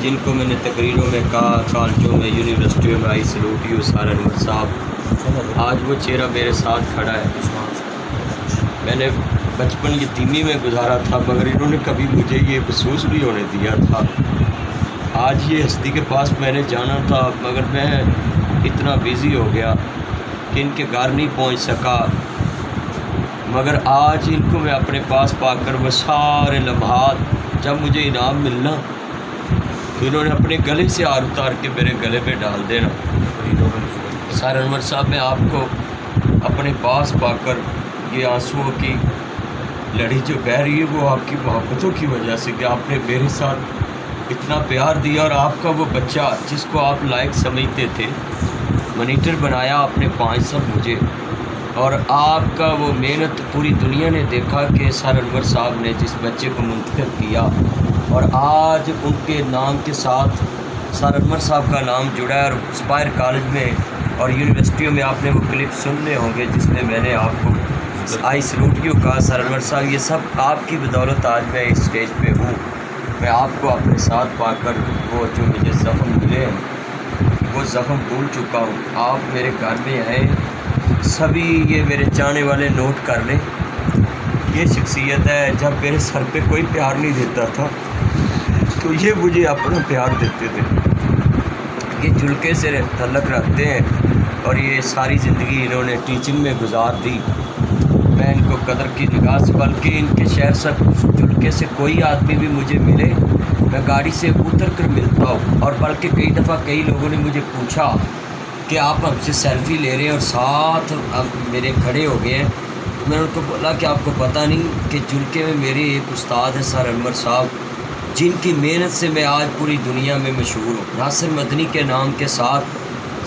جن کو میں نے تقریروں میں کہا، کالجوں میں، یونیورسٹیوں میں، آئی سلوٹ یو سار انور صاحب، آج وہ چہرہ میرے ساتھ کھڑا ہے۔ میں نے بچپن یتیمی میں گزارا تھا، مگر انہوں نے کبھی مجھے یہ محسوس نہیں ہونے دیا تھا۔ آج یہ ہستی کے پاس میں نے جانا تھا، مگر میں اتنا بیزی ہو گیا کہ ان کے گھر نہیں پہنچ سکا، مگر آج ان کو میں اپنے پاس پا کر وہ سارے لمحات جب مجھے انعام ملنا تو انہوں نے اپنے گلے سے ہار اتار کے میرے گلے پہ ڈال دینا۔ سار انور صاحب، میں آپ کو اپنے پاس پا کر یہ آنسوؤں کی لڑی جو بہہ رہی ہے وہ آپ کی محبتوں کی وجہ سے کہ آپ نے میرے ساتھ اتنا پیار دیا، اور آپ کا وہ بچہ جس کو آپ لائق سمجھتے تھے، منیٹر بنایا آپ نے 5 سال مجھے، اور آپ کا وہ محنت پوری دنیا نے دیکھا کہ سار انور صاحب نے جس بچے کو منتخب کیا، اور آج ان کے نام کے ساتھ سار انور صاحب کا نام جڑا ہے، اور اسپائر کالج میں اور یونیورسٹیوں میں آپ نے وہ کلپ سننے ہوں گے جس میں میں نے آپ کو آئی سلوٹ یو کہا۔ سار انور صاحب، یہ سب آپ کی بدولت آج میں اس اسٹیج پہ ہوں۔ میں آپ کو اپنے ساتھ پا کر وہ جو مجھے زخم ملے ہیں وہ زخم بھول چکا ہوں۔ آپ میرے گھر میں آئے، سبھی یہ میرے چاہنے والے نوٹ کر لیں، یہ شخصیت ہے جب میرے سر پہ کوئی پیار نہیں دیتا تھا تو یہ مجھے اپنا پیار دیتے تھے۔ یہ جھلکے سے تعلق رکھتے ہیں، اور یہ ساری زندگی انہوں نے ٹیچنگ میں گزار دی۔ میں ان کو قدر کی نگاہ سے، بلکہ ان کے شہر سے جھلکے سے کوئی آدمی بھی مجھے ملے، میں گاڑی سے اتر کر ملتا ہوں، اور بلکہ کئی دفعہ کئی لوگوں نے مجھے پوچھا کہ آپ ہم سے سیلفی لے رہے ہیں اور ساتھ اب میرے کھڑے ہو گئے ہیں۔ میں نے ان کو بولا کہ آپ کو پتہ نہیں کہ جھلکے میں میرے ایک استاد ہیں سار انور صاحب، جن کی محنت سے میں آج پوری دنیا میں مشہور ہوں۔ ناصر مدنی کے نام کے ساتھ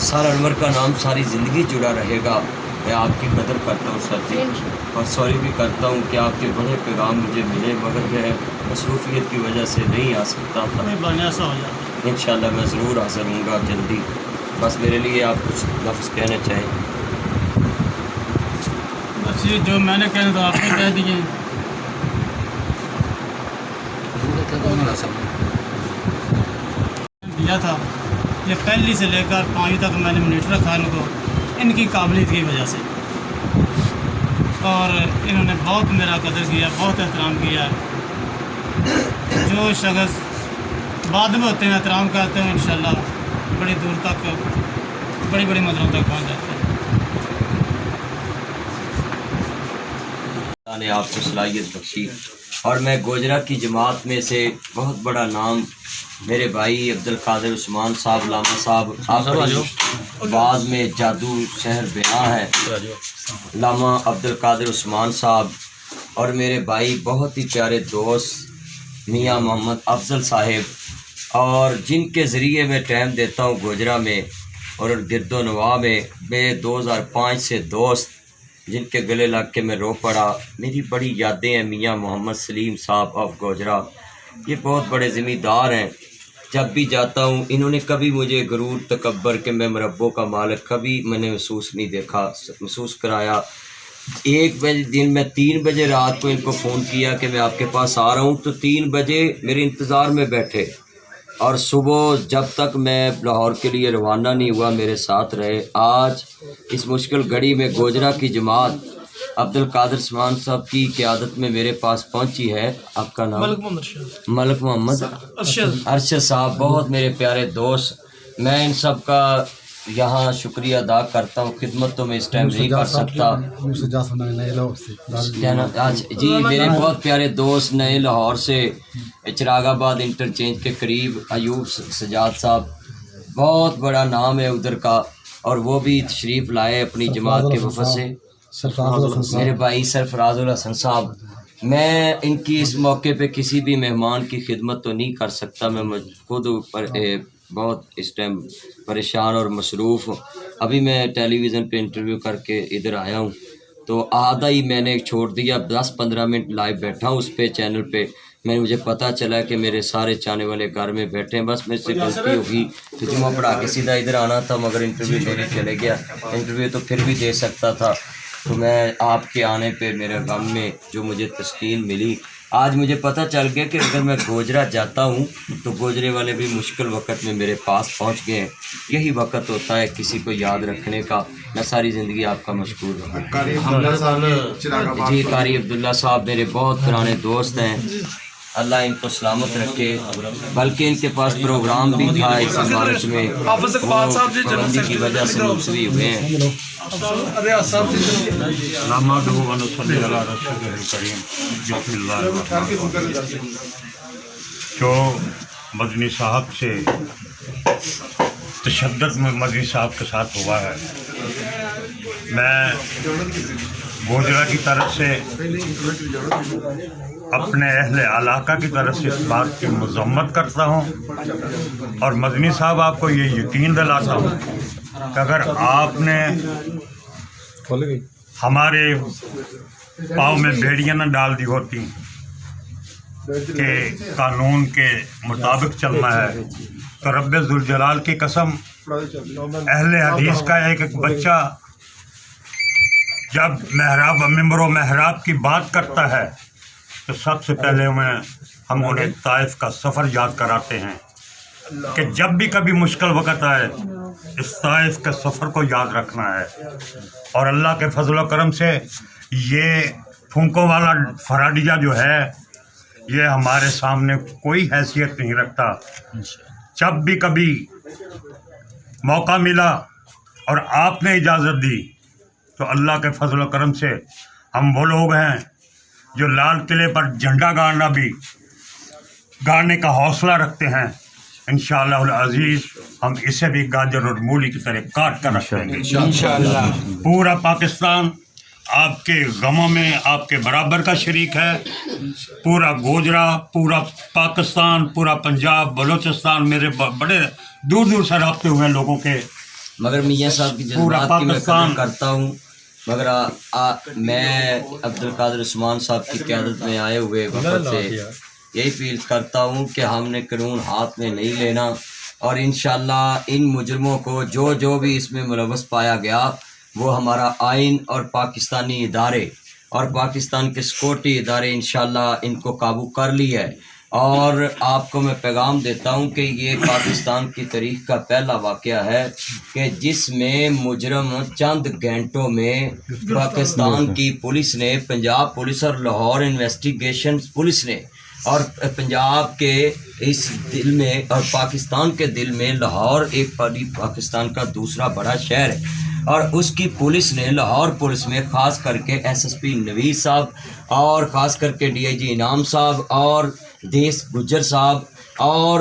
سار انور کا نام ساری زندگی جڑا رہے گا۔ میں آپ کی قدر کرتا ہوں سر جی، اور سوری بھی کرتا ہوں کہ آپ کے بڑے پیغام مجھے ملے، مگر میں مصروفیت کی وجہ سے نہیں آ سکتا تھا۔ انشاءاللہ میں ضرور حاضر ہوں گا جلدی۔ بس میرے لیے آپ کچھ لفظ کہنا چاہیں؟ بس یہ جو میں نے کہنا تھا آپ نے کہہ دیے۔ دیا تھا یہ پہلی سے لے کر 5 تک میں نے منیٹر رکھا ان کو، ان کی قابلیت کی وجہ سے، اور انہوں نے بہت میرا قدر کیا، بہت احترام کیا۔ جو شخص بعد میں ہوتے ہیں احترام کرتے ہیں، انشاءاللہ بڑی دور تک، بڑی بڑی منزلوں تک پہنچ جاتے ہیں۔ اللہ نے آپ کو صلاحیت بخشی، اور میں گوجرا کی جماعت میں سے بہت بڑا نام میرے بھائی عبدالقادر عثمان صاحب لاما صاحب، آپ بعد میں جادو شہر بیاں ہے، لاما عبدالقادر عثمان صاحب، اور میرے بھائی بہت ہی پیارے دوست میاں محمد افضل صاحب، اور جن کے ذریعے میں ٹائم دیتا ہوں گوجرا میں اور گرد و نواح میں، میرے 2005 سے دوست جن کے گلے لگ کے میں رو پڑا۔ میری بڑی یادیں ہیں میاں محمد سلیم صاحب آف گوجرا، یہ بہت بڑے ذمہ دار ہیں۔ جب بھی جاتا ہوں انہوں نے کبھی مجھے غرور تکبر کہ میں مربوں کا مالک کبھی میں نے محسوس نہیں دیکھا، محسوس کرایا۔ 1 بجے دن میں 3 بجے رات کو ان کو فون کیا کہ میں آپ کے پاس آ رہا ہوں، تو 3 بجے میرے انتظار میں بیٹھے، اور صبح جب تک میں لاہور کے لیے روانہ نہیں ہوا میرے ساتھ رہے۔ آج اس مشکل گھڑی میں گوجرا کی جماعت عبدالقادر عثمان صاحب کی قیادت میں میرے پاس پہنچی ہے۔ آپ کا نام؟ ملک محمد ارشد صاحب، بہت میرے پیارے دوست۔ میں ان سب کا یہاں شکریہ ادا کرتا ہوں، خدمت تو میں اس ٹائم نہیں کر سکتا۔ جی میرے بہت پیارے دوست نئے لاہور سے، چراغ آباد انٹرچینج کے قریب ایوب سجاد صاحب، بہت بڑا نام ہے ادھر کا، اور وہ بھی تشریف لائے اپنی جماعت کے وفد سے۔ میرے بھائی سرفراز الحسن صاحب، میں ان کی اس موقع پہ کسی بھی مہمان کی خدمت تو نہیں کر سکتا، میں خود پر بہت اس ٹائم پریشان اور مصروف ہوں۔ ابھی میں ٹیلی ویژن پہ انٹرویو کر کے ادھر آیا ہوں، تو آدھا ہی میں نے چھوڑ دیا، 10-15 منٹ لائیو بیٹھا ہوں اس پہ چینل پہ۔ مجھے پتہ چلا کہ میرے سارے چاہنے والے گھر میں بیٹھے ہیں، بس مجھ سے غلطی ہوگی تو جمعہ پڑھا کے سیدھا ادھر آنا تھا، مگر انٹرویو دینے چلے گیا۔ انٹرویو تو پھر بھی دے سکتا تھا، تو میں آپ کے آنے پہ میرے غم میں جو مجھے تسکین ملی، آج مجھے پتہ چل گیا کہ اگر میں گوجرا جاتا ہوں تو گوجرے والے بھی مشکل وقت میں میرے پاس پہنچ گئے ہیں. یہی وقت ہوتا ہے کسی کو یاد رکھنے کا. میں ساری زندگی آپ کا مشکور رہوں. جی قاری عبداللہ صاحب میرے بہت پرانے دوست ہیں. اللہ ان کو سلامت رکھے. بلکہ ان کے پاس پروگرام بھی تھا اس عمارت میں، پابندی کی وجہ سے ملتوی ہوئے ہیں. جو مدنی صاحب سے تشدد میں مدنی صاحب کے ساتھ ہوا ہے، میں گوجرا کی طرف سے اپنے اہل علاقہ کی طرف سے اس بات کی مذمت کرتا ہوں، اور مدنی صاحب آپ کو یہ یقین دلاتا ہوں کہ اگر آپ نے ہمارے پاؤں میں بیڑیاں نہ ڈال دی ہوتی کہ قانون کے مطابق چلنا ہے، تو رب ذوالجلال کی قسم اہل حدیث کا ایک بچہ جب محراب ممبر و محراب کی بات کرتا ہے تو سب سے پہلے ہم انہیں طائف کا سفر یاد کراتے ہیں کہ جب بھی کبھی مشکل وقت آئے اس طائف کے سفر کو یاد رکھنا ہے. اور اللہ کے فضل و کرم سے یہ پھونکوں والا فراڈیہ جو ہے یہ ہمارے سامنے کوئی حیثیت نہیں رکھتا. جب بھی کبھی موقع ملا اور آپ نے اجازت دی تو اللہ کے فضل و کرم سے ہم وہ لوگ ہیں جو لال قلعے پر جھنڈا گاڑنے کا حوصلہ رکھتے ہیں. انشاءاللہ العزیز ہم اسے بھی گاجر اور مولی کی طرح کاٹ کر رکھیں گے انشاءاللہ. پورا پاکستان آپ کے غموں میں آپ کے برابر کا شریک ہے. پورا گوجرا، پورا پاکستان، پورا پنجاب، بلوچستان، میرے بڑے دور دور سے رابطے ہوئے ہیں لوگوں کے. مگر میاں صاحب کی جذبات کی میں قدر کرتا ہوں، مگر میں عبدالقادر عثمان صاحب کی قیادت میں آئے ہوئے وقت سے یہی فیل کرتا ہوں کہ ہم نے قانون ہاتھ میں نہیں لینا، اور انشاءاللہ ان مجرموں کو جو بھی اس میں ملوث پایا گیا وہ ہمارا آئین اور پاکستانی ادارے اور پاکستان کے سیکورٹی ادارے انشاءاللہ ان کو قابو کر لی ہے. اور آپ کو میں پیغام دیتا ہوں کہ یہ پاکستان کی تاریخ کا پہلا واقعہ ہے کہ جس میں مجرم چند گھنٹوں میں پاکستان کی پولیس نے، پنجاب پولیس اور لاہور انویسٹیگیشن پولیس نے، اور پنجاب کے اس دل میں اور پاکستان کے دل میں لاہور ایک پاکستان کا دوسرا بڑا شہر ہے، اور اس کی پولیس نے، لاہور پولیس میں خاص کر کے SSP نوید صاحب اور خاص کر کے DIG انعام صاحب اور دیس گجر صاحب اور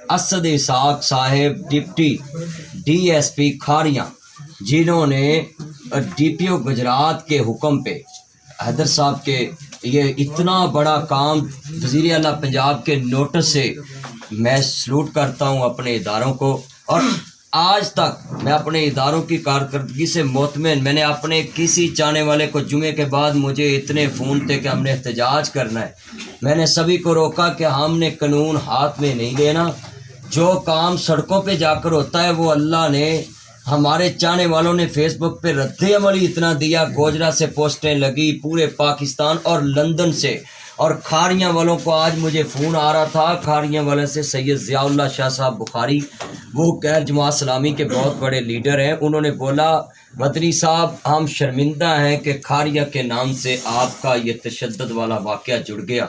اسد اسحاق صاحب ڈپٹی DSP کھاریاں، جنہوں نے DPO گجرات کے حکم پہ حیدر صاحب کے یہ اتنا بڑا کام وزیر اعلیٰ پنجاب کے نوٹس سے، میں سلوٹ کرتا ہوں اپنے اداروں کو. اور آج تک میں اپنے اداروں کی کارکردگی سے مطمئن. میں نے اپنے کسی چاہنے والے کو جمعے کے بعد مجھے اتنے فون تھے کہ ہم نے احتجاج کرنا ہے، میں نے سبھی کو روکا کہ ہم نے قانون ہاتھ میں نہیں لینا. جو کام سڑکوں پہ جا کر ہوتا ہے وہ اللہ نے، ہمارے چاہنے والوں نے فیس بک پہ رد عمل اتنا دیا، گوجرا سے پوسٹیں لگی پورے پاکستان اور لندن سے. اور کھاریاں والوں کو آج مجھے فون آ رہا تھا، کھاریاں والے سے سید ضیاء اللہ شاہ صاحب بخاری، وہ غیر جماعت اسلامی کے بہت بڑے لیڈر ہیں، انہوں نے بولا مدنی صاحب ہم شرمندہ ہیں کہ کھاریہ کے نام سے آپ کا یہ تشدد والا واقعہ جڑ گیا.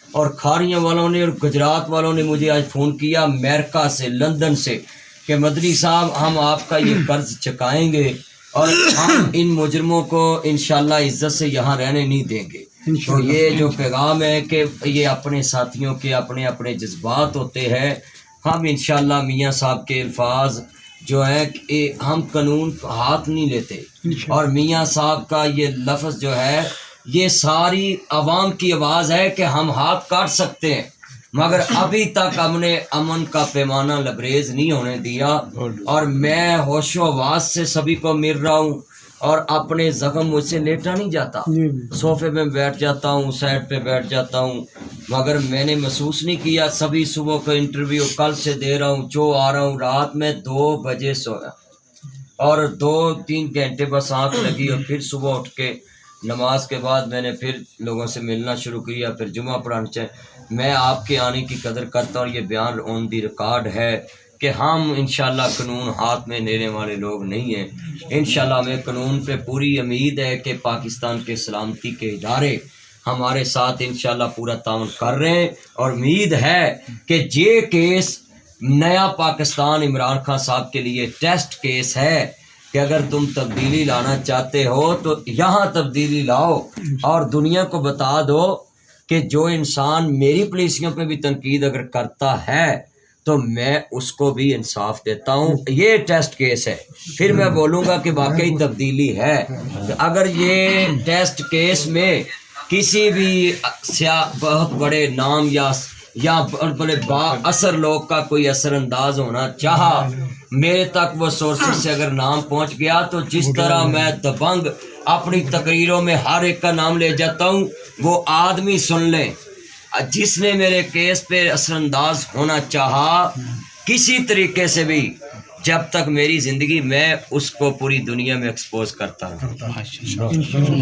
اور کھاریاں والوں نے اور گجرات والوں نے مجھے آج فون کیا امریکہ سے، لندن سے، کہ مدنی صاحب ہم آپ کا یہ قرض چکائیں گے اور ہم ان مجرموں کو انشاءاللہ عزت سے یہاں رہنے نہیں دیں گے. تو یہ جو پیغام ہے کہ یہ اپنے ساتھیوں کے اپنے اپنے جذبات ہوتے ہیں. ہم انشاءاللہ میاں صاحب کے الفاظ جو ہیں کہ ہم قانون ہاتھ نہیں لیتے، اور میاں صاحب کا یہ لفظ جو ہے یہ ساری عوام کی آواز ہے کہ ہم ہاتھ کاٹ سکتے ہیں، مگر ابھی تک ہم نے امن کا پیمانہ لبریز نہیں ہونے دیا. اور میں ہوش و حواس سے سبھی کو مل رہا ہوں، اور اپنے زخم مجھ سے لیٹا نہیں جاتا، صوفے میں بیٹھ جاتا ہوں، سائڈ پہ بیٹھ جاتا ہوں، مگر میں نے محسوس نہیں کیا. سبھی صبح کو انٹرویو کل سے دے رہا ہوں، جو آ رہا ہوں. رات میں 2 بجے سویا اور 2-3 گھنٹے بس آنکھ لگی، اور پھر صبح اٹھ کے نماز کے بعد میں نے پھر لوگوں سے ملنا شروع کیا، پھر جمعہ پڑھانا چاہے۔ میں آپ کے آنے کی قدر کرتا ہوں، یہ بیان آن دی ریکارڈ ہے کہ ہم انشاءاللہ قانون ہاتھ میں لینے والے لوگ نہیں ہیں۔ انشاءاللہ ہمیں قانون پہ پوری امید ہے کہ پاکستان کے سلامتی کے ادارے ہمارے ساتھ انشاءاللہ پورا تعاون کر رہے ہیں، اور امید ہے کہ یہ کیس نیا پاکستان عمران خان صاحب کے لیے ٹیسٹ کیس ہے کہ اگر تم تبدیلی لانا چاہتے ہو تو یہاں تبدیلی لاؤ، اور دنیا کو بتا دو کہ جو انسان میری پالیسیوں پہ بھی تنقید اگر کرتا ہے تو میں اس کو بھی انصاف دیتا ہوں۔ یہ ٹیسٹ کیس ہے، پھر میں بولوں گا کہ واقعی تبدیلی ہے۔ اگر یہ ٹیسٹ کیس میں کسی بھی بہت بڑے نام یا بڑے با اثر لوگ کا کوئی اثر انداز ہونا چاہا، میرے تک وہ سورسز سے اگر نام پہنچ گیا تو جس طرح میں دبنگ اپنی تقریروں میں ہر ایک کا نام لے جاتا ہوں، وہ آدمی سن لیں جس نے میرے کیس پہ اثر انداز ہونا چاہا کسی طریقے سے بھی، جب تک میری زندگی میں اس کو پوری دنیا میں ایکسپوز کرتا ہوں۔